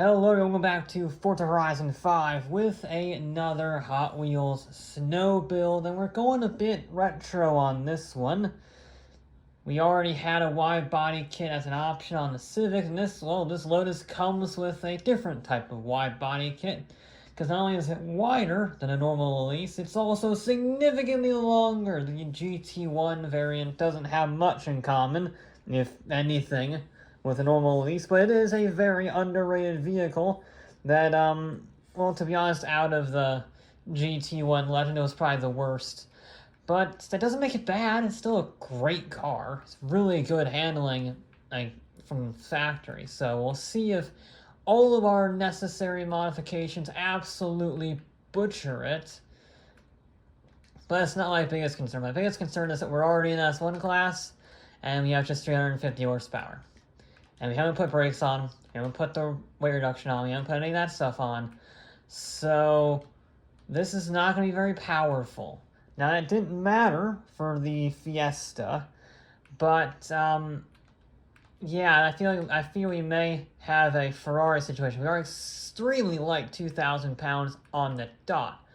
Hello, welcome back to Forza Horizon 5 with another Hot Wheels snow build, and we're going a bit retro on this one. We already had a wide body kit as an option on the Civic, and this Lotus comes with a different type of wide body kit, because not only is it wider than a normal Elise, it's also significantly longer. The GT1 variant doesn't have much in common, if anything, with a normal Elise, but it is a very underrated vehicle that, well, to be honest, out of the GT1 Legend, it was probably the worst. But that doesn't make it bad. It's still a great car. It's really good handling, like, from factory. So we'll see if all of our necessary modifications absolutely butcher it. But that's not my biggest concern. My biggest concern is that we're already in S1 class, and we have just 350 horsepower. And we haven't put brakes on, we haven't put the weight reduction on, we haven't put any of that stuff on. So this is not going to be very powerful. Now, it didn't matter for the Fiesta, but yeah, I feel we may have a Ferrari situation. We are extremely light, 2,000 pounds on the dot.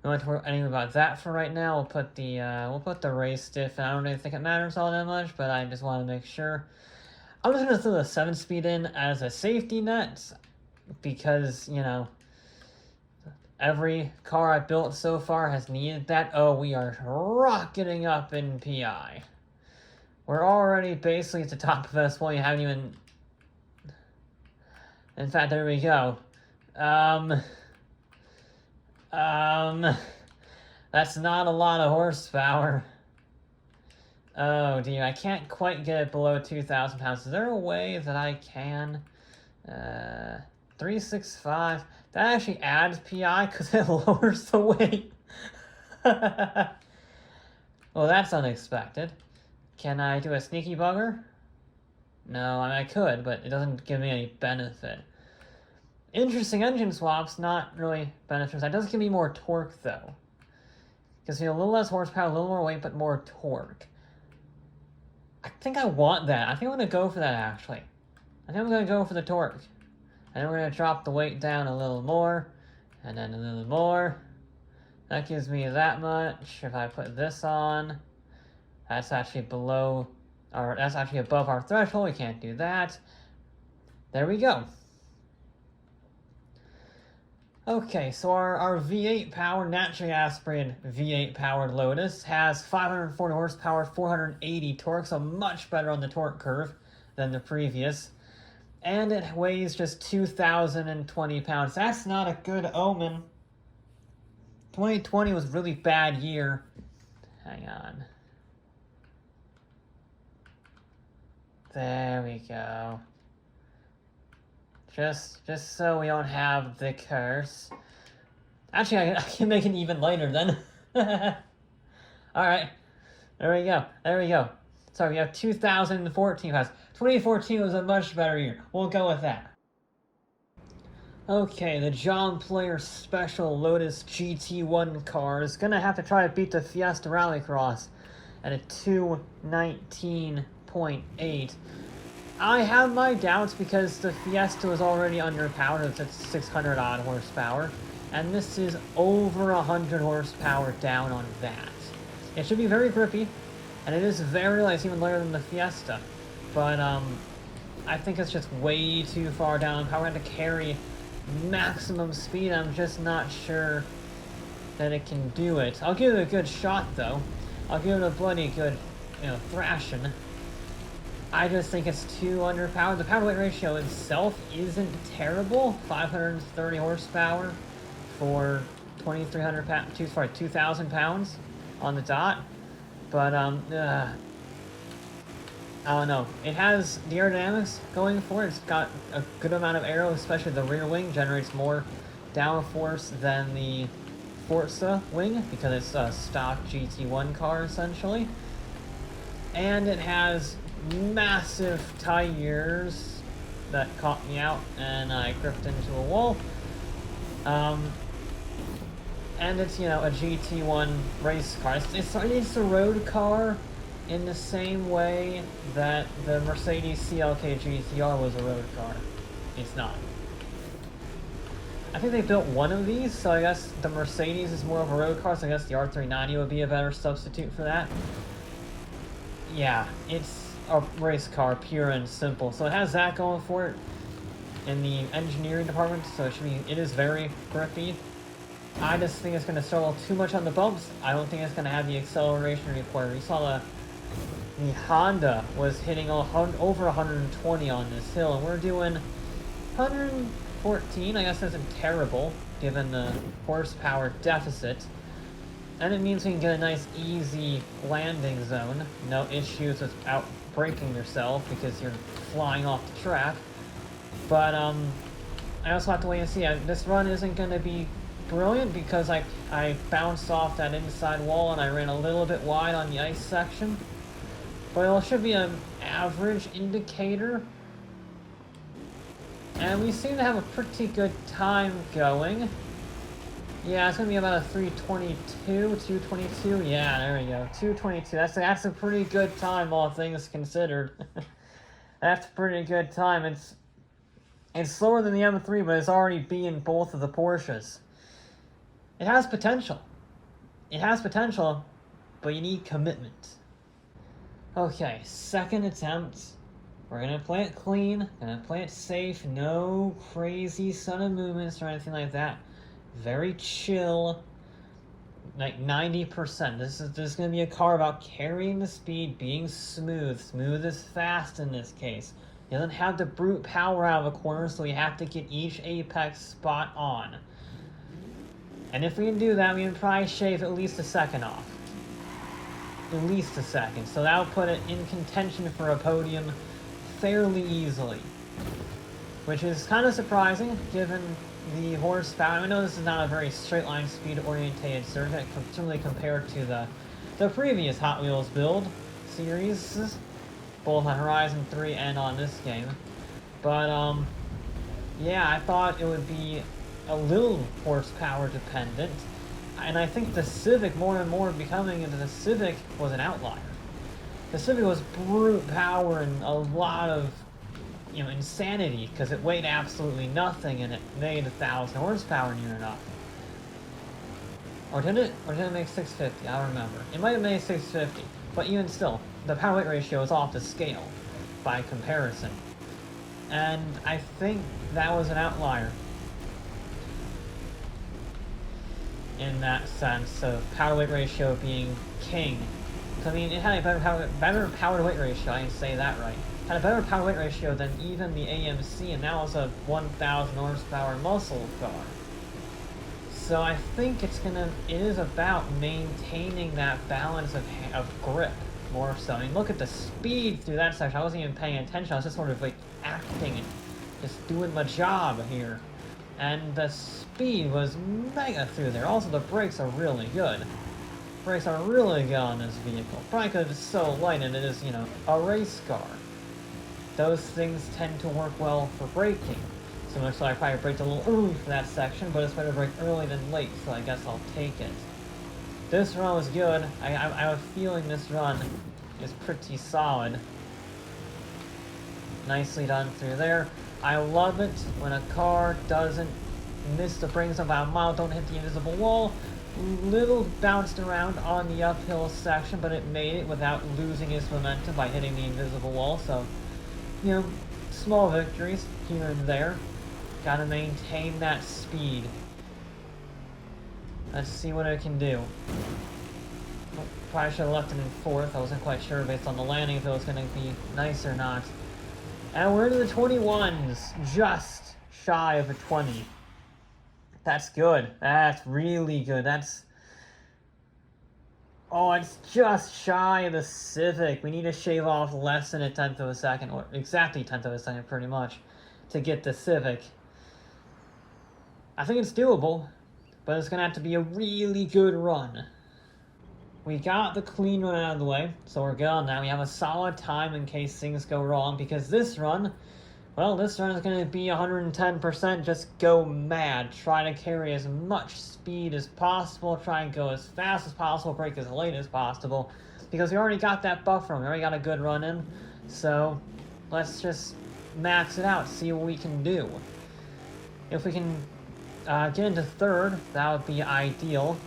We won't worry anything about that for right now. We'll put the race diff. I don't really think it matters all that much, but I just want to make sure. I'm just going to throw the 7-speed in as a safety net because, you know, every car I've built so far has needed that. Oh, we are rocketing up in PI. We're already basically at the top of S1. You haven't even... In fact, there we go. That's not a lot of horsepower. Oh dear, I can't quite get it below 2,000 pounds. Is there a way that I can? 365. That actually adds PI because it lowers the weight. Well, that's unexpected. Can I do a sneaky bugger? No, I mean, I could, but it doesn't give me any benefit. Interesting engine swaps, not really beneficial. That does give me more torque, though. Gives me a little less horsepower, a little more weight, but more torque. I think I want that. I think I'm going to go for that, actually. I think I'm going to go for the torque. And then we're going to drop the weight down a little more. And then a little more. That gives me that much. If I put this on, that's actually below, or that's actually above our threshold. We can't do that. There we go. Okay, so our V8 powered, naturally aspirated V8 powered Lotus has 540 horsepower, 480 torque, so much better on the torque curve than the previous. And it weighs just 2,020 pounds. That's not a good omen. 2020 was a really bad year. Hang on. There we go. Just so we don't have the curse. Actually, I can make it even lighter then. Alright. There we go. There we go. So we have 2014 pounds. 2014 was a much better year. We'll go with that. Okay, the John Player Special Lotus GT1 car is going to have to try to beat the Fiesta Rallycross at a 219.8. I have my doubts because the Fiesta was already underpowered. It's at 600 odd horsepower, and this is over 100 horsepower down on that. It should be very grippy, and it is very light. It's even lighter than the Fiesta, but I think it's just way too far down in power. We're going to carry maximum speed. I'm just not sure that it can do it. I'll give it a good shot, though. I'll give it a bloody good, thrashing. I just think it's too underpowered. The power-weight ratio itself isn't terrible. 530 horsepower for 2,300 pounds. 2,000 pounds on the dot. But I don't know. It has the aerodynamics going for it. It's got a good amount of aero, especially the rear wing generates more downforce than the Forza wing because it's a stock GT1 car essentially. And it has massive tires that caught me out and I gripped into a wall. And it's, a GT1 race car. It's a road car in the same way that the Mercedes CLK GTR was a road car. It's not. I think they built one of these, so I guess the Mercedes is more of a road car, so I guess the R390 would be a better substitute for that. Yeah, it's a race car, pure and simple. So it has that going for it in the engineering department, so it is very grippy. I just think it's going to struggle too much on the bumps. I don't think it's going to have the acceleration required. We saw the Honda was hitting over 120 on this hill, and we're doing 114. I guess that's terrible, given the horsepower deficit. And it means we can get a nice, easy landing zone. No issues without breaking yourself because you're flying off the track. But, I also have to wait and see. This run isn't going to be brilliant because I bounced off that inside wall and I ran a little bit wide on the ice section. But it should be an average indicator. And we seem to have a pretty good time going. Yeah, it's going to be about a 222. Yeah, there we go. 222. That's a pretty good time, all things considered. That's a pretty good time. It's slower than the M3, but it's already beaten both of the Porsches. It has potential. It has potential, but you need commitment. Okay, second attempt. We're going to play it clean. Going to play it safe. No crazy sudden movements or anything like that. Very chill, like 90%. This is going to be a car about carrying the speed, being smooth. Smooth is fast in this case. It doesn't have the brute power out of a corner, so we have to get each apex spot on. And if we can do that, we can probably shave at least a second off. At least a second. So that'll put it in contention for a podium fairly easily. Which is kind of surprising, given the horsepower. I know this is not a very straight line speed orientated circuit, certainly compared to the previous Hot Wheels build series, both on Horizon 3 and on this game. But yeah, I thought it would be a little horsepower dependent, and I think the Civic more and more becoming into the Civic was an outlier. The Civic was brute power and a lot of insanity, because it weighed absolutely nothing and it made 1,000 horsepower near enough. Or did it? Or did it make 650? I don't remember. It might have made 650, but even still, the power-weight ratio is off the scale by comparison. And I think that was an outlier in that sense of power-weight ratio being king. I mean, it had a better power-to-weight ratio, I can say that right. Had a better power-weight ratio than even the AMC, and that was a 1,000 horsepower muscle car. So I think it is about maintaining that balance of grip, more so. I mean, look at the speed through that section. I wasn't even paying attention. I was just sort of like acting and just doing my job here. And the speed was mega through there. Also, the brakes are really good. Brakes are really good on this vehicle. Probably because it's so light and it is, a race car. Those things tend to work well for braking. So much so I probably braked a little early for that section, but it's better to brake early than late, so I guess I'll take it. This run was good. I have a feeling this run is pretty solid. Nicely done through there. I love it when a car doesn't miss the brings about a mile, don't hit the invisible wall. Little bounced around on the uphill section, but it made it without losing its momentum by hitting the invisible wall, so small victories here and there. Gotta maintain that speed. Let's see what it can do. Probably should have left it in fourth. I wasn't quite sure based on the landing if it was going to be nice or not. And we're into the 21s. Just shy of a 20. That's good. That's really good. Oh, it's just shy of the Civic. We need to shave off less than a tenth of a second, or exactly a tenth of a second, pretty much, to get the Civic. I think it's doable, but it's going to have to be a really good run. We got the clean run out of the way, so we're good on that. We have a solid time in case things go wrong, because this run is going to be 110%, just go mad. Try to carry as much speed as possible, try and go as fast as possible, brake as late as possible, because we already got that buffer, we already got a good run in, so let's just max it out, see what we can do. If we can get into third, that would be ideal.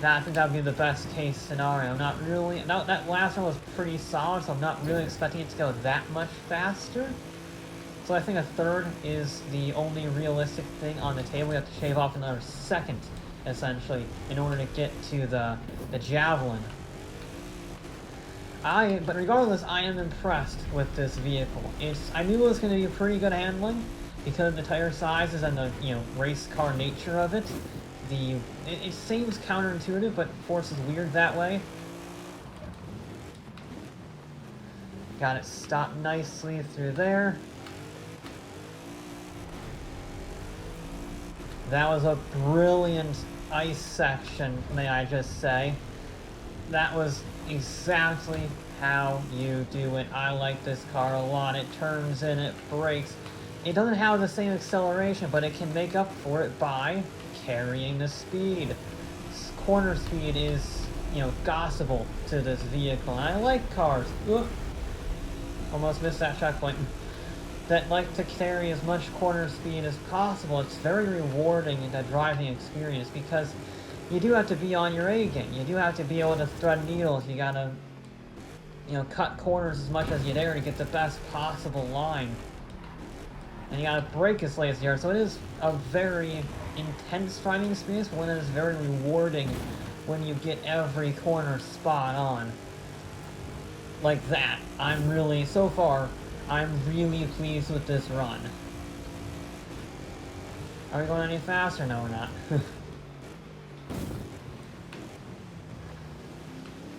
I think that would be the best case scenario. Not really. No, that last one was pretty solid, so I'm not really expecting it to go that much faster. So I think a third is the only realistic thing on the table. We have to shave off another second, essentially, in order to get to the javelin. But regardless, I am impressed with this vehicle. I knew it was going to be pretty good handling because of the tire sizes and the race car nature of it. It seems counterintuitive, but Force is weird that way. Got it stopped nicely through there. That was a brilliant ice section, may I just say. That was exactly how you do it. I like this car a lot. It turns in, it brakes. It doesn't have the same acceleration, but it can make up for it by carrying the speed. Corner speed is, gospel to this vehicle. And I like cars. Ugh. Almost missed that checkpoint. That like to carry as much corner speed as possible. It's very rewarding in the driving experience because you do have to be on your A game. You do have to be able to thread needles. You gotta, cut corners as much as you dare to get the best possible line. And you gotta brake as late as you are. So it is a very intense driving experience, but one that is very rewarding when you get every corner spot on. Like that. So far, I'm really pleased with this run. Are we going any faster? No, we're not.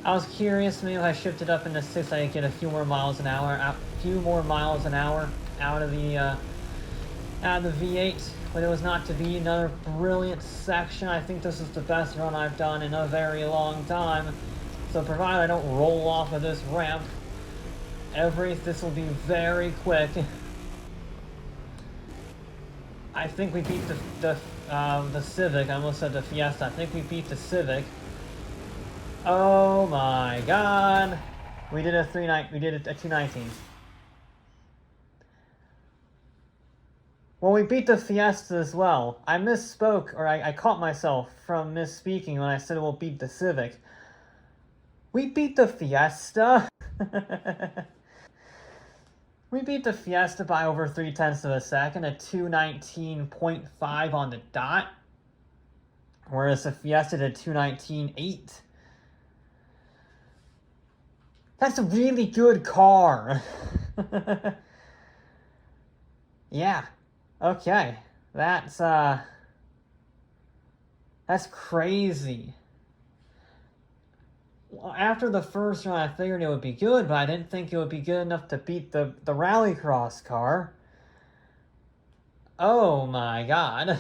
I was curious, maybe if I shifted up into 6, I could get a few more miles an hour out of the V8, but it was not to be. Another brilliant section. I think this is the best run I've done in a very long time. So provided I don't roll off of this ramp, this will be very quick. I think we beat the Civic. I almost said the Fiesta. I think we beat the Civic. Oh my god. We did a 219. Well, we beat the Fiesta as well. I misspoke, or I caught myself from misspeaking when I said we'll beat the Civic. We beat the Fiesta. We beat the Fiesta by over 0.3 of a second, a 219.5 on the dot. Whereas the Fiesta did 219.8. That's a really good car. Yeah. Okay. That's crazy. Well, after the first run, I figured it would be good, but I didn't think it would be good enough to beat the rallycross car. Oh my god.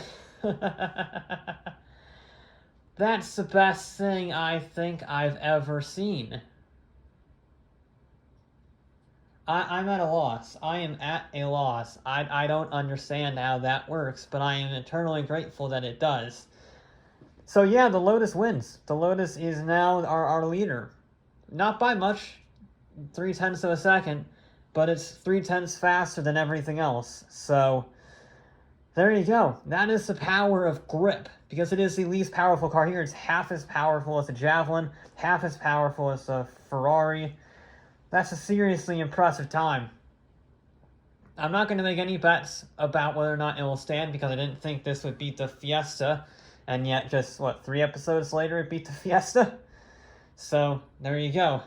That's the best thing I think I've ever seen. I'm at a loss. I am at a loss. I don't understand how that works, but I am eternally grateful that it does. So yeah, the Lotus wins. The Lotus is now our leader. Not by much, 0.3 of a second, but it's 0.3 faster than everything else. So there you go. That is the power of grip, because it is the least powerful car here. It's half as powerful as a Javelin, half as powerful as a Ferrari. That's a seriously impressive time. I'm not going to make any bets about whether or not it will stand, because I didn't think this would beat the Fiesta. And yet, just, 3 episodes later, it beat the Fiesta? So, there you go.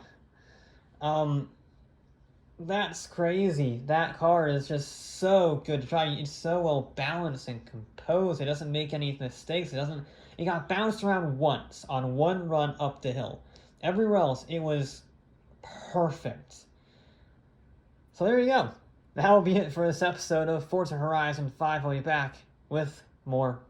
That's crazy. That car is just so good to try. It's so well balanced and composed. It doesn't make any mistakes. It got bounced around once on one run up the hill. Everywhere else, it was perfect. So there you go. That will be it for this episode of Forza Horizon 5. I'll be back with more